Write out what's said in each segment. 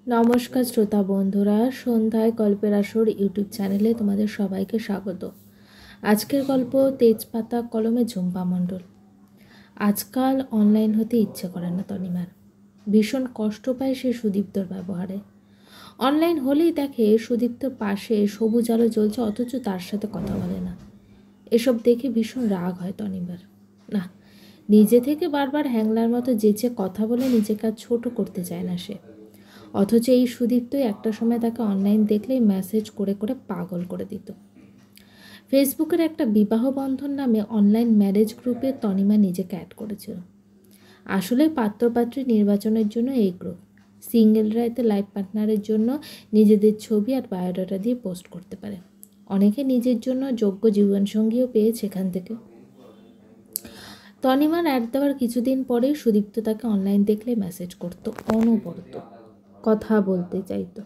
নমস্কার শ্রোতা বন্ধুরা, সন্ধ্যায় গল্পের আসর ইউটিউব চ্যানেলে তোমাদের সবাইকে স্বাগত। আজকের গল্প তেজপাতা কলমে ঝুম্পা মণ্ডল। আজকাল অনলাইন হতে ইচ্ছে করে না তনিমার। ভীষণ কষ্ট পায় সে সুদীপ্তর ব্যবহারে। অনলাইন হলেই দেখে সুদীপ্তর পাশে সবুজ আলো জ্বলছে, অথচ তার সাথে কথা বলে না। এসব দেখে ভীষণ রাগ হয় তনিমার। না, নিজে থেকে বারবার হ্যাংলার মতো যেচে কথা বলে নিজেকে আর ছোট করতে চায় না সে। অথচ এই সুদীপ্তই একটা সময় তাকে অনলাইন দেখলেই মেসেজ করে করে পাগল করে দিত। ফেসবুকের একটা বিবাহ বন্ধন নামে অনলাইন ম্যারেজ গ্রুপে তনিমা নিজেকে অ্যাড করেছিল। আসলে পাত্রপাত্রী নির্বাচনের জন্য এই গ্রুপ। সিঙ্গেলরা এতে লাইফ পার্টনারের জন্য নিজেদের ছবি আর বায়োডাটা দিয়ে পোস্ট করতে পারে। অনেকে নিজের জন্য যোগ্য জীবনসঙ্গীও পেয়েছে এখান থেকে। তনিমার অ্যাড দেওয়ার কিছুদিন পরেই সুদীপ্ত তাকে অনলাইন দেখলে মেসেজ করতো, অনবরত কথা বলতে চাইতো।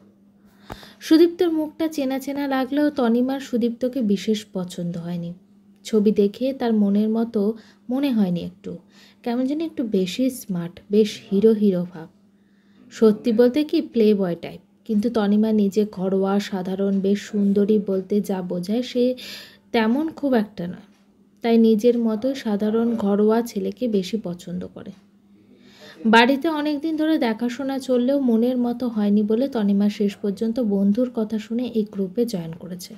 সুদীপ্তর মুখটা চেনা চেনা লাগলেও তনিমার সুদীপ্তকে বিশেষ পছন্দ হয়নি। ছবি দেখে তার মনের মতো মনে হয়নি একটু। কেমন যেন একটু বেশি স্মার্ট, বেশ হিরো হিরো ভাব। সত্যি বলতে কি প্লে বয় টাইপ, কিন্তু তনিমা নিজে ঘরোয়া সাধারণ বেশ সুন্দরী বলতে যা বোঝায় সে তেমন খুব একটা নয়। তাই নিজের মতো সাধারণ ঘরোয়া ছেলেকে বেশি পছন্দ করে। বাড়িতে অনেক দিন ধরে দেখাশোনা চললেও মনের মতো হয়নি বলে তনিমা শেষ পর্যন্ত বন্ধুর কথা শুনে এই গ্রুপে জয়েন করেছে।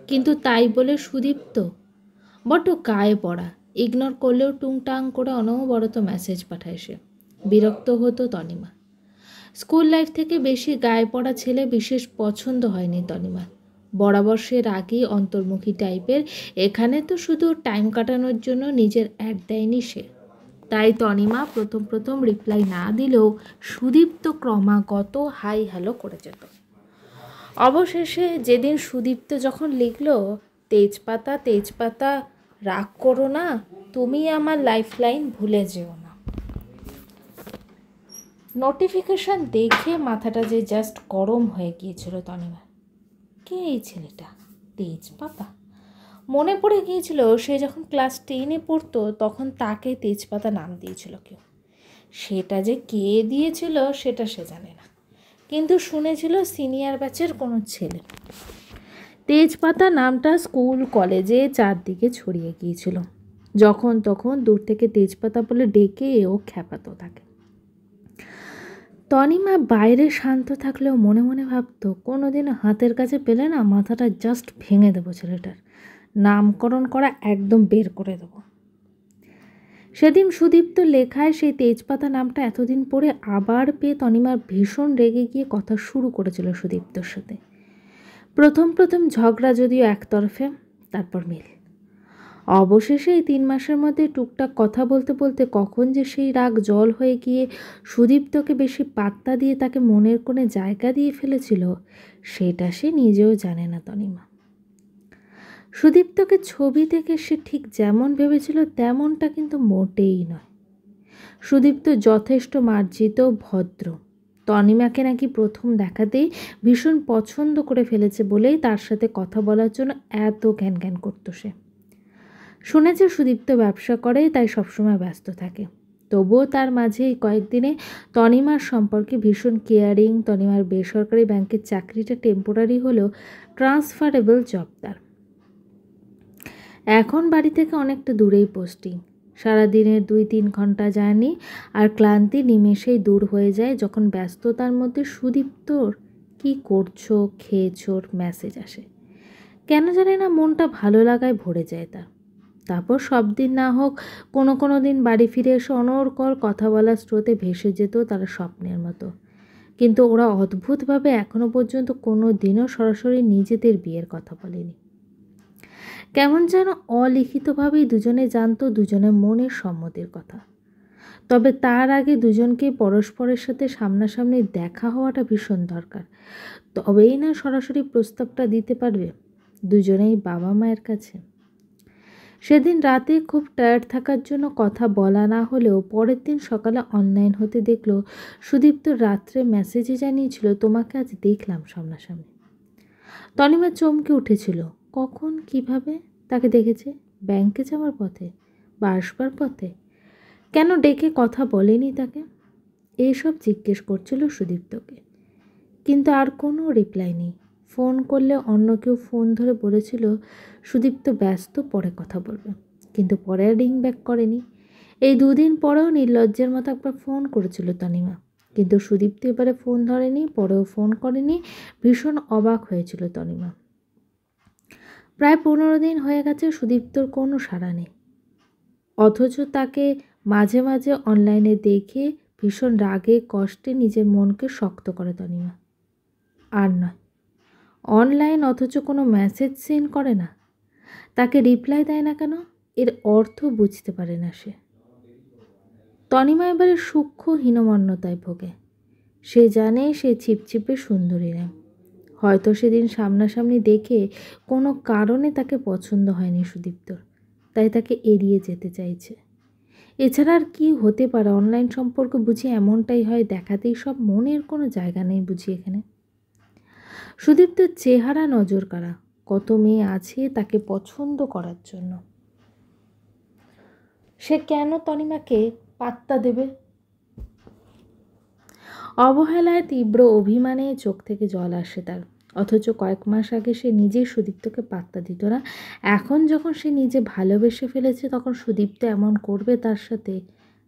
কিন্তু তাই বলে সুদীপ্ত বড্ড গায়ে পড়া, ইগনোর করলেও টুংটাং করে অনবরত মেসেজ পাঠায় সে। বিরক্ত হতো তনিমা। স্কুল লাইফ থেকে বেশি গায়ে পড়া ছেলে বিশেষ পছন্দ হয়নি তনিমার। বরাবর সে রাগী অন্তর্মুখী টাইপের, এখানে তো শুধু টাইম কাটানোর জন্য নিজের অ্যাড দেয়নি সে। তাই তনিমা প্রথম প্রথম রিপ্লাই না দিলেও সুদীপ্ত ক্রমাগত হাই হ্যালো করে যেত। অবশেষে যেদিন সুদীপ্ত যখন লিখল, তেজপাতা তেজপাতা রাগ করো না, তুমি আমার লাইফলাইন ভুলে যেও না, নোটিফিকেশন দেখে মাথাটা যে জাস্ট গরম হয়ে গিয়েছিল তনিমা। কে এই ছেলেটা? তেজপাতা? মনে পড়ে গিয়েছিল সে যখন ক্লাস 10-এ পড়তো তখন তাকে তেজপাতা নাম দিয়েছিল কেউ। সেটা যে কে দিয়েছিল সেটা সে জানে না, কিন্তু শুনেছিল সিনিয়র ব্যাচের কোনো ছেলে। তেজপাতা নামটা স্কুল কলেজে চারদিকে ছড়িয়ে গিয়েছিল। যখন তখন দূর থেকে তেজপাতা বলে ডেকে ও খ্যাপাতো তাকে। তনিমা বাইরে শান্ত থাকলেও মনে মনে ভাবতো কোনোদিন হাতের কাছে পেলে না মাথাটা জাস্ট ভেঙে দেবো ছেলেটার, নামকরণ করা একদম বের করে দেবো। সেদিন সুদীপ্ত লেখায় সেই তেজপাতা নামটা এতদিন পরে আবার পেয়ে তনিমার ভীষণ রেগে গিয়ে কথা শুরু করেছিল সুদীপ্তর সাথে। প্রথম প্রথম ঝগড়া যদিও একতরফে, তারপর মিল। অবশেষে এই 3 মাসের মধ্যে টুকটাক কথা বলতে বলতে কখন যে সেই রাগ জল হয়ে গিয়ে সুদীপ্তকে বেশি পাত্তা দিয়ে তাকে মনের কোণে জায়গা দিয়ে ফেলেছিল সেটা সে নিজেও জানে না তনিমা। সুদীপ্তকে ছবি থেকে সে ঠিক যেমন ভেবেছিল তেমনটা কিন্তু মোটেই নয়। সুদীপ্ত যথেষ্ট মার্জিত, ভদ্র। তনিমাকে নাকি প্রথম দেখাতেই ভীষণ পছন্দ করে ফেলেছে বলেই তার সাথে কথা বলার জন্য এত ঘ্যান ঘ্যান করতো সে। শুনেছে সুদীপ্ত ব্যবসা করে, তাই সবসময় ব্যস্ত থাকে। তবুও তার মাঝে এই কয়েকদিনে তনিমার সম্পর্কে ভীষণ কেয়ারিং। তনিমার বেসরকারি ব্যাংকের চাকরিটা টেম্পোরারি হলেও ট্রান্সফারেবল জব তার। এখন বাড়ি থেকে অনেকটা দূরেই পোস্টিং। সারাদিনের 2-3 ঘন্টা জার্নি আর ক্লান্তি নিমেষেই দূর হয়ে যায় যখন ব্যস্ততার মধ্যে সুদীপ্তর কি করছো, খেয়েছোর মেসেজ আসে। কেন জানে না মনটা ভালো লাগায় ভরে যায় তার। তারপর সব দিন না হোক কোনো কোনো দিন বাড়ি ফিরে এসে অনর্গল কথা বলার স্রোতে ভেসে যেত তারা স্বপ্নের মতো। কিন্তু ওরা অদ্ভুতভাবে এখনও পর্যন্ত কোনো দিনও সরাসরি নিজেদের বিয়ের কথা বলেনি। কেমন যেন অলিখিতভাবেই দুজনে জানতো দুজনের মনের সম্মতির কথা। তবে তার আগে দুজনকেই পরস্পরের সাথে সামনাসামনি দেখা হওয়াটা ভীষণ দরকার। তবেই না সরাসরি প্রস্তাবটা দিতে পারবে দুজনেই বাবা মায়ের কাছে। সেদিন রাতে খুব টায়ার্ড থাকার জন্য কথা বলা না হলেও পরের দিন সকালে অনলাইন হতে দেখলো সুদীপ্ত রাত্রে মেসেজে জানিয়েছিল, তোমাকে আজ দেখলাম সামনাসামনি। তনিমা চমকে উঠেছিল। কখন, কিভাবে তাকে দেখেছে? ব্যাংকে যাওয়ার পথে বা আসবার পথে? কেন ডেকে কথা বলেনি তাকে? এইসব জিজ্ঞেস করছিল সুদীপ্তকে। কিন্তু আর কোনো রিপ্লাই নেই। ফোন করলে অন্য কেউ ফোন ধরে বলেছিল সুদীপ্ত ব্যস্ত, পরে কথা বলবে, কিন্তু পরে আর রিং ব্যাক করেনি। এই 2 দিন পরেও নির্লজ্জের মতো একবার ফোন করেছিল তনিমা, কিন্তু সুদীপ্ত এবারে ফোন ধরেনি, পরেও ফোন করেনি। ভীষণ অবাক হয়েছিল তনিমা। প্রায় 15 দিন হয়ে গেছে, সুদীপ্তর কোনো সাড়া নেই। অথচ তাকে মাঝে মাঝে অনলাইনে দেখে ভীষণ রাগে কষ্টে নিজের মনকে শক্ত করে তনিমা। আর নয়, অনলাইন অথচ কোনো মেসেজ সেন্ড করে না, তাকে রিপ্লাই দেয় না কেন, এর অর্থ বুঝতে পারে না সে। তনিমা এবারে সূক্ষ্ম হীনমন্যতায় ভোগে। সে জানে সে ছিপছিপে সুন্দরী নয়। হয়তো সেদিন সামনাসামনি দেখে কোনো কারণে তাকে পছন্দ হয়নি সুদীপ্তর, তাই তাকে এড়িয়ে যেতে চাইছে। এছাড়া আর কী হতে পারে? অনলাইন সম্পর্ক বুঝি এমনটাই হয়, দেখাতেই সব? মনের কোনো জায়গা নেই বুঝি এখানে? সুদীপ্তর চেহারা নজর কাড়া, কত মেয়ে আছে তাকে পছন্দ করার জন্য। সে কেন তনিমাকে পাত্তা দেবে? অবহেলায় তীব্র অভিমানে চোখ থেকে জল আসে তার। অথচ কয়েক মাস আগে সে নিজেই সুদীপ্তকে পাত্তা দিত না। এখন যখন সে নিজে ভালোবেসে ফেলেছে, তখন সুদীপ্ত এমন করবে তার সাথে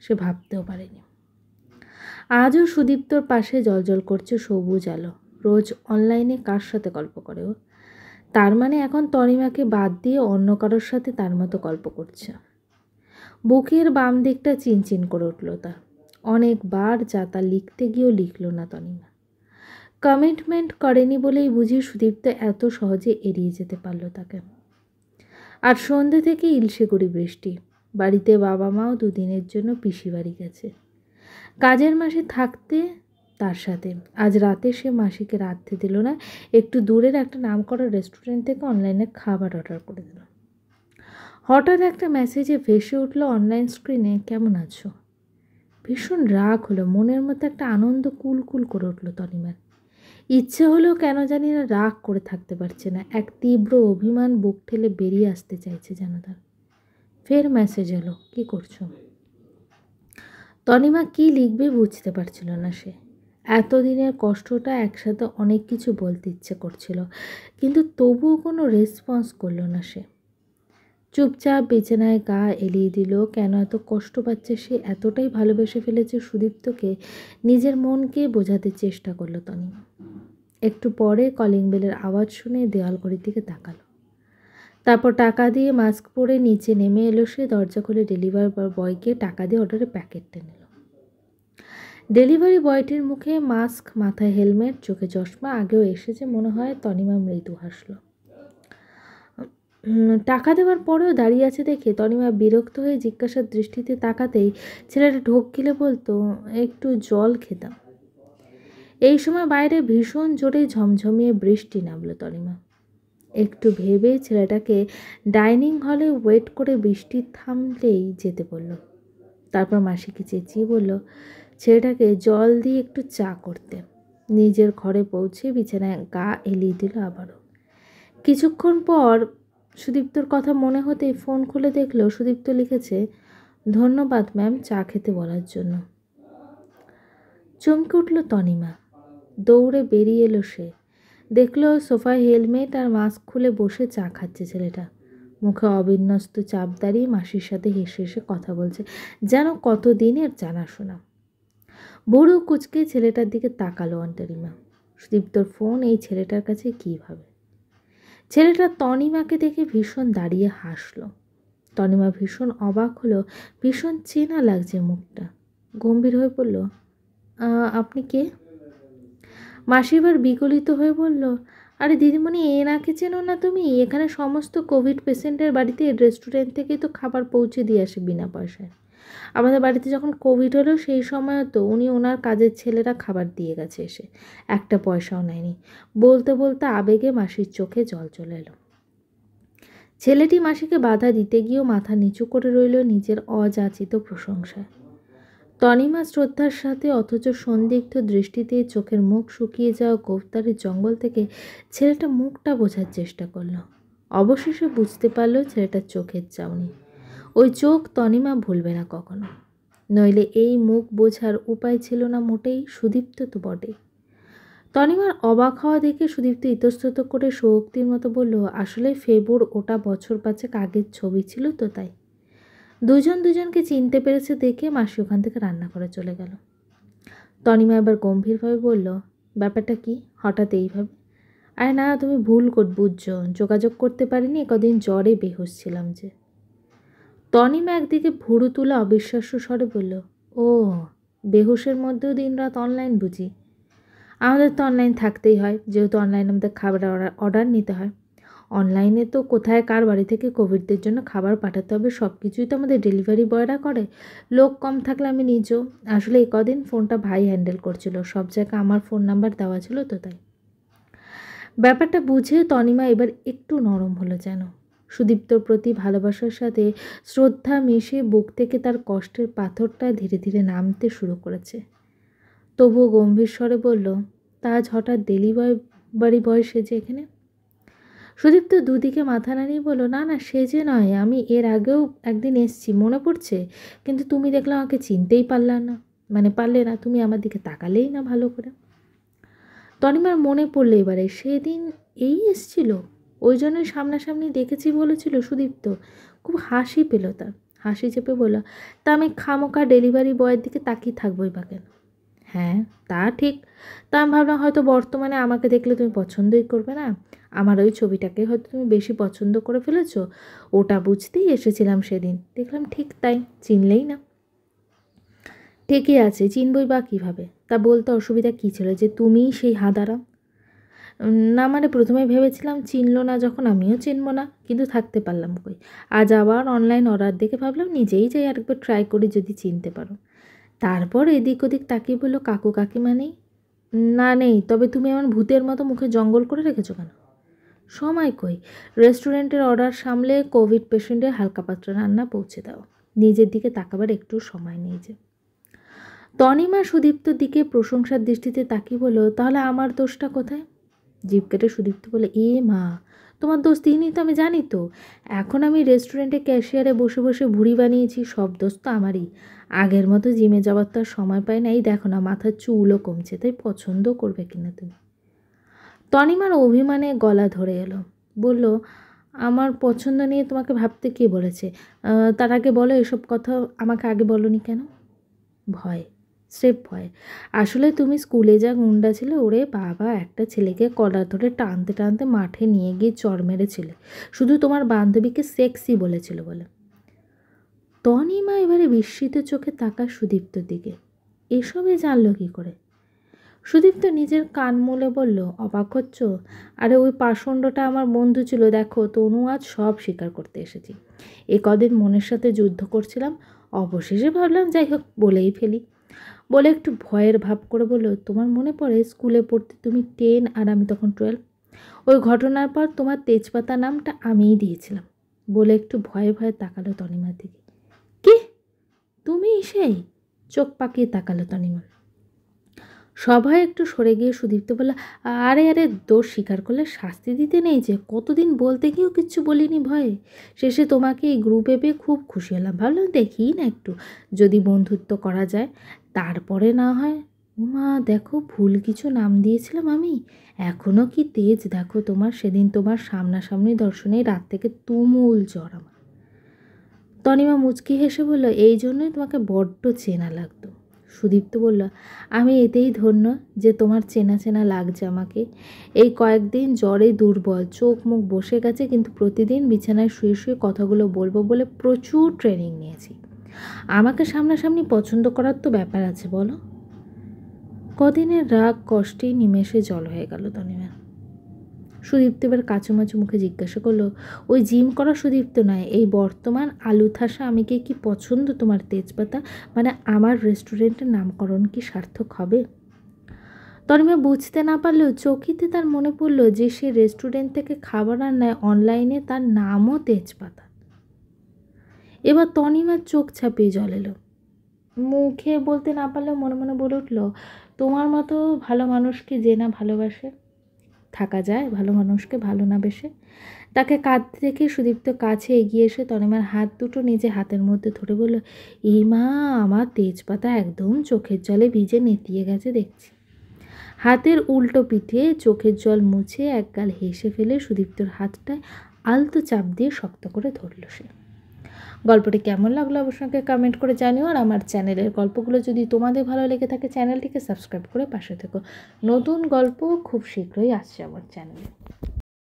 সে ভাবতেও পারেনি। আজও সুদীপ্তর পাশে জ্বলজ্বল করছে সবুজ আলো। রোজ অনলাইনে কার সাথে গল্প করে ও? তার মানে এখন তনিমাকে বাদ দিয়ে অন্য কারোর সাথে তার মতো গল্প করছে। বুকের বাম দিকটা চিনচিন করে উঠল তার। অনেকবার যা তা লিখতে গিয়েও লিখল না তনিমা। কমিটমেন্ট করেনি বলেই বুঝি সুদীপ্ত এত সহজে এড়িয়ে যেতে পারল তাকে। আর সন্ধ্যে থেকে ইলশেগুড়ি বৃষ্টি। বাড়িতে বাবা মাও 2 দিনের জন্য পিসি বাড়ি গেছে কাজের মাসে থাকতে তার সাথে। আজ রাতে সে মাসিকে রাঁধতে দিল না, একটু দূরের একটা নামকরা রেস্টুরেন্ট থেকে অনলাইনে খাবার অর্ডার করে দিল। হঠাৎ একটা মেসেজে ভেসে উঠল অনলাইন স্ক্রিনে, কেমন আছো? ভীষণ রাগ হলো, মনের মধ্যে একটা আনন্দ কুলকুল করে উঠল তনিমার। ইচ্ছে হলেও কেন জানি না রাগ করে থাকতে পারছে না, এক তীব্র অভিমান বুক ঠেলে বেরিয়ে আসতে চাইছে যেন তার। ফের মেসেজ এলো, কী করছো? তনিমা কি লিখবে বুঝতে পারছিল না সে। এতদিনের কষ্টটা একসাথে অনেক কিছু বলতে ইচ্ছে করছিল, কিন্তু তবুও কোনো রেসপন্স করলো না সে। চুপচাপ বিছানায় গা এলিয়ে দিল। কেন এত কষ্ট পাচ্ছে সে? এতটাই ভালোবেসে ফেলেছে সুদীপ্তকে, নিজের মনকে বোঝাতে চেষ্টা করলো তনিমা। একটু পরে কলিং বেলের আওয়াজ শুনে দেওয়াল ঘড়ির দিকে তাকালো। তারপর টাকা দিয়ে মাস্ক পরে নিচে নেমে এলো সে। দরজা খুলে ডেলিভারি বয়কে টাকা দিয়ে অর্ডারের প্যাকেটটা নিল। ডেলিভারি বয়টির মুখে মাস্ক, মাথায় হেলমেট, চোখে চশমা। আগেও এসেছে মনে হয়। তনিমা মৃদু হাসল। টাকা দেওয়ার পরেও দাঁড়িয়ে আছে দেখে তনিমা বিরক্ত হয়ে জিজ্ঞাসার দৃষ্টিতে তাকাতেই ছেলেটা ঢোক গিলে বলতো, একটু জল খেতাম। এই সময় বাইরে ভীষণ জোরে ঝমঝমিয়ে বৃষ্টি নামলো। তনিমা একটু ভেবে ছেলেটাকে ডাইনিং হলে ওয়েট করে বৃষ্টি থামলেই যেতে বলল। তারপর মাসিকে চেঁচিয়ে বলল ছেলেটাকে জল দিয়ে একটু চা করতে। নিজের ঘরে পৌঁছে বিছানায় গা এলিয়ে দিল আবারও। কিছুক্ষণ পর সুদীপ্তর কথা মনে হতেই ফোন খুলে দেখলো সুদীপ্ত লিখেছে, ধন্যবাদ ম্যাম চা খেতে বলার জন্য। চমকে উঠল তনিমা। দৌড়ে বেরিয়ে এলো সে। দেখলো সোফায় হেলমেট আর মাস্ক খুলে বসে চা খাচ্ছে ছেলেটা। মুখে অবিন্যস্ত চাপ দাঁড়িয়ে মাসির সাথে হেসে হেসে কথা বলছে, যেন কতদিনের জানাশোনা। বুড়ো কুচকে ছেলেটার দিকে তাকালো অন্তরিমা। সুদীপ্তর ফোন এই ছেলেটার কাছে কীভাবে? ছেলেটা তনিমাকে দেখে ভীষণ দাঁড়িয়ে হাসলো। তনিমা ভীষণ অবাক হলো, ভীষণ চেনা লাগছে মুখটা। গম্ভীর হয়ে বলল, আপনি কে? মাসি এবার বিগলিত হয়ে বলল, আরে দিদিমণি, এনাকে চেনো না তুমি? এখানে সমস্ত কোভিড পেশেন্টের বাড়িতে রেস্টুরেন্ট থেকেই তো খাবার পৌঁছে দিয়ে আসে বিনা পয়সায়। আমাদের বাড়িতে যখন কোভিড হলো সেই সময়ও তো উনি ওনার কাজের ছেলেরা খাবার দিয়ে গেছে এসে, একটা পয়সাও নেয়নি। বলতে বলতে আবেগে মাসির চোখে জল চলে এলো। ছেলেটি মাসিকে বাধা দিতে গিয়েও মাথা নিচু করে রইল নিজের অযাচিত প্রশংসায়। তনিমা শ্রদ্ধার সাথে অথচ সন্দিগ্ধ দৃষ্টিতে চোখের মুখ শুকিয়ে যাওয়া গোফদারের জঙ্গল থেকে ছেলেটা মুখটা বোঝার চেষ্টা করল। অবশেষে বুঝতে পারল ছেলেটার চোখের চাউনি। ওই চোখ তনিমা ভুলবে না কখনো। নইলে এই মুখ বোঝার উপায় ছিল না মোটেই। সুদীপ্ত তো বটে। তনিমার অবাক হওয়া দেখে সুদীপ্ত ইতস্তত করে শোক্তির মতো বলল, আসলে ফেবুর ওটা বছর 5 আগের ছবি ছিল তো তাই। দুজন দুজনকে চিনতে পেরেছে দেখে মাসি ওখান থেকে রান্না করে চলে গেল। তনিমা এবার গম্ভীরভাবে বলল, ব্যাপারটা কি হঠাৎ এইভাবে? আরে না, তুমি ভুল বুঝছো, যোগাযোগ করতে পারিনি, কদিন জ্বরে বেহুশ ছিলাম যে। তনিমা একদিকে ভুরু তুলে অবিশ্বাস্য স্বরে বলল, ও, বেহুশের মধ্যেও দিনরাত অনলাইন বুঝি? আমাদের তো অনলাইন থাকতেই হয়, যেহেতু অনলাইনে আমাদের খাবার অর্ডার নিতে হয়। অনলাইনে তো কোথায় কার বাড়ি থেকে কোভিডদের জন্য খাবার পাঠাতে হবে সব কিছুই তো আমাদের ডেলিভারি বয়রা করে। লোক কম থাকলে আমি নিজেও। আসলে এই কদিন ফোনটা ভাই হ্যান্ডেল করছিল, সব জায়গায় আমার ফোন নাম্বার দেওয়া ছিল তো তাই। ব্যাপারটা বুঝে তনিমা এবার একটু নরম হলো যেন। সুদীপ্তর প্রতি ভালোবাসার সাথে শ্রদ্ধা মিশে বুক থেকে তার কষ্টের পাথরটা ধীরে ধীরে নামতে শুরু করেছে। তবুও গম্ভীর স্বরে বলল, তা আজ হঠাৎ ডেলিভারি বয় সেজে এখানে? সুদীপ্ত দুদিকে মাথা নাড়িয়ে বলল, না না সেজে নয়, আমি এর আগেও একদিন এসছি, মনে পড়ছে, কিন্তু তুমি দেখলাম আমাকে চিনতেই পারলে না, তুমি আমার দিকে তাকালেই না ভালো করে। তনিমার মনে পড়লো এবারে, সেদিন এই এসছিল, ওই জন্যই সামনাসামনি দেখেছি বলেছিল সুদীপ্ত। খুব হাসি পেল তার, হাসি চেপে বলল, তা আমি খামোকা ডেলিভারি বয়ের দিকে তাকিয়ে থাকবোই বা কেন? হ্যাঁ তা ঠিক, তা আমি ভাবলাম হয়তো বর্তমানে আমাকে দেখলে তুমি পছন্দই করবে না, আমার ওই ছবিটাকে হয়তো তুমি বেশি পছন্দ করে ফেলেছো, ওটা বুঝতেই এসেছিলাম সেদিন, দেখলাম ঠিক তাই, চিনলেই না। ঠিকই আছে, চিনবই বা কীভাবে? তা বলতে অসুবিধা কী ছিল যে তুমিই সেই হাঁদারাম? না মানে প্রথমে ভেবেছিলাম চিনলো না যখন আমিও চিনবো না, কিন্তু থাকতে পারলাম কই। আজ আবার অনলাইন অর্ডার দেখে ভাবলাম নিজেই যাই আরেকবার ট্রাই করি যদি চিনতে পারো। তারপর এদিক ওদিক তাকিয়ে বলল, কাকু কাকিমা নেই? না নেই, তবে তুমি এমন ভূতের মতো মুখে জঙ্গল করে রেখেছো কেন? সময় কই, রেস্টুরেন্টের অর্ডার সামলে কোভিড পেশেন্টের হালকা পাতলা রান্না পৌঁছে দাও, নিজের দিকে তাকাবার একটু সময় নেই যে। তনিমা সুদীপ্তর দিকে প্রশংসার দৃষ্টিতে তাকিয়ে বলল, তাহলে আমার দোষটা কোথায়? জিভ কেটে সুদীপ্ত বলে, এ মা, তোমার দোষ দিইনি তো আমি জানি তো। এখন আমি রেস্টুরেন্টে ক্যাশিয়ারে বসে বসে ভুঁড়ি বানিয়েছি, সব দোষ তো আমারই। আগের মতো জিমে যাওয়ার তো আর সময় পাই না, এই দেখো না মাথার চুলও কমছে, তাই পছন্দ করবে কিনা তুমি? তনিমার অভিমানে গলা ধরে এলো, বলল, আমার পছন্দ নিয়ে তোমাকে ভাবতে কে বলেছে? তার আগে বলো, এসব কথা আমাকে আগে বলনি কেন? ভয়, স্রেফ ভয়। আসলে তুমি স্কুলে যা গুন্ডা ছিলে, ওরে বাবা, একটা ছেলেকে কলার ধরে টানতে টানতে মাঠে নিয়ে গিয়ে চড় মেরেছিলে, শুধু তোমার বান্ধবীকে সেক্সি বলেছিল বলে। তনিমা এবারে বিস্মিত চোখে তাকায় সুদীপ্তর দিকে, এসবে জানলো কী করে? সুদীপ্ত নিজের কান মুলে বলল, অবাক হচ্ছ? আরে ওই পাষণ্ডটা আমার বন্ধু ছিল, দেখো তনু আজ সব স্বীকার করতে এসেছি। এ কদিন মনের সাথে যুদ্ধ করছিলাম, অবশেষে ভাবলাম যাই হোক বলেই ফেলি। বলে একটু ভয়ের ভাব করে বলল, তোমার মনে পড়ে স্কুলে পড়তে তুমি 10 আর আমি তখন 12? ওই ঘটনার পর তোমার তেজপাতা নামটা আমিই দিয়েছিলাম। বলে একটু ভয়ে ভয়ে তাকালো তনিমার দিকে। কি, তুমি সেই? চোখ পাকিয়ে তাকালো তনিমা। সবাই একটু সরে গিয়ে সুদীপ্ত বলল, আরে আরে, দোষ স্বীকার করলে শাস্তি দিতে নেই যে, কতদিন বলতে গিয়েও কিচ্ছু বলিনি ভয়ে। শেষে তোমাকে এই গ্রুপে পেয়ে খুব খুশি হলাম, ভাবলাম দেখি না একটু, যদি বন্ধুত্ব করা যায়, তারপরে না হয়। মা দেখো, ভুল কিছু নাম দিয়েছিলাম আমি, এখনও কি তেজ দেখো তোমার, সেদিন তোমার সামনাসামনি দর্শনে রাত থেকে তুমুল জ্বর আমার। তনিমা মুচকি হেসে বলল, এই জন্যই তোমাকে বড্ড চেনা লাগতো। সুদীপ্ত বলল, আমি এতেই ধন্য যে তোমার চেনা চেনা লাগছে আমাকে। এই কয়েকদিন জ্বরে দুর্বল, চোখ মুখ বসে গেছে, কিন্তু প্রতিদিন বিছানায় শুয়ে শুয়ে কথাগুলো বলবো বলে প্রচুর ট্রেনিং নিয়েছি। আমাকে সামনাসামনি পছন্দ করার তো ব্যাপার আছে বলো। কদিনের রাগ কষ্টেই নিমেষে জল হয়ে গেল তনিমা। সুদীপ্ত এবার কাচুমাচু মুখে জিজ্ঞাসা করলো, ওই জিম করা সুদীপ্ত নয়, এই বর্তমান আলু থাসা আমিকে কি পছন্দ তোমার তেজপাতা? মানে আমার রেস্টুরেন্টের নামকরণ কি সার্থক হবে? তনিমা বুঝতে না পারলেও চকিতে তার মনে পড়লো যে সে রেস্টুরেন্ট থেকে খাবার আনায় অনলাইনে তার নামও তেজপাতা। এবার তনিমার চোখ ছাপিয়ে জল এলো, মুখে বলতে না পারলেও মনে মনে বলে উঠল, তোমার মতো ভালো মানুষকে যে না ভালোবাসে, থাকা যায় ভালো মানুষকে ভালো না বেসে? তাকে কাঁদতে দেখে সুদীপ্ত কাছে এগিয়ে এসে তনিমার হাত দুটো নিজে হাতের মধ্যে ধরে বলল, এই মা, আমার তেজপাতা একদম চোখের জলে ভিজে নেতিয়ে গেছে দেখছি। হাতের উল্টো পিঠে চোখের জল মুছে একগাল হেসে ফেলে সুদীপ্তর হাতটায় আলতো চাপ দিয়ে শক্ত করে ধরল সে। গল্পটি কেমন লাগলো অবশ্যই কমেন্ট করে জানিও। আর আমার চ্যানেলের গল্পগুলো যদি তোমাদের ভালো লেগে থাকে চ্যানেলটিকে সাবস্ক্রাইব করে পাশে থেকো। নতুন গল্প খুব শীঘ্রই আসছে আমার চ্যানেলে।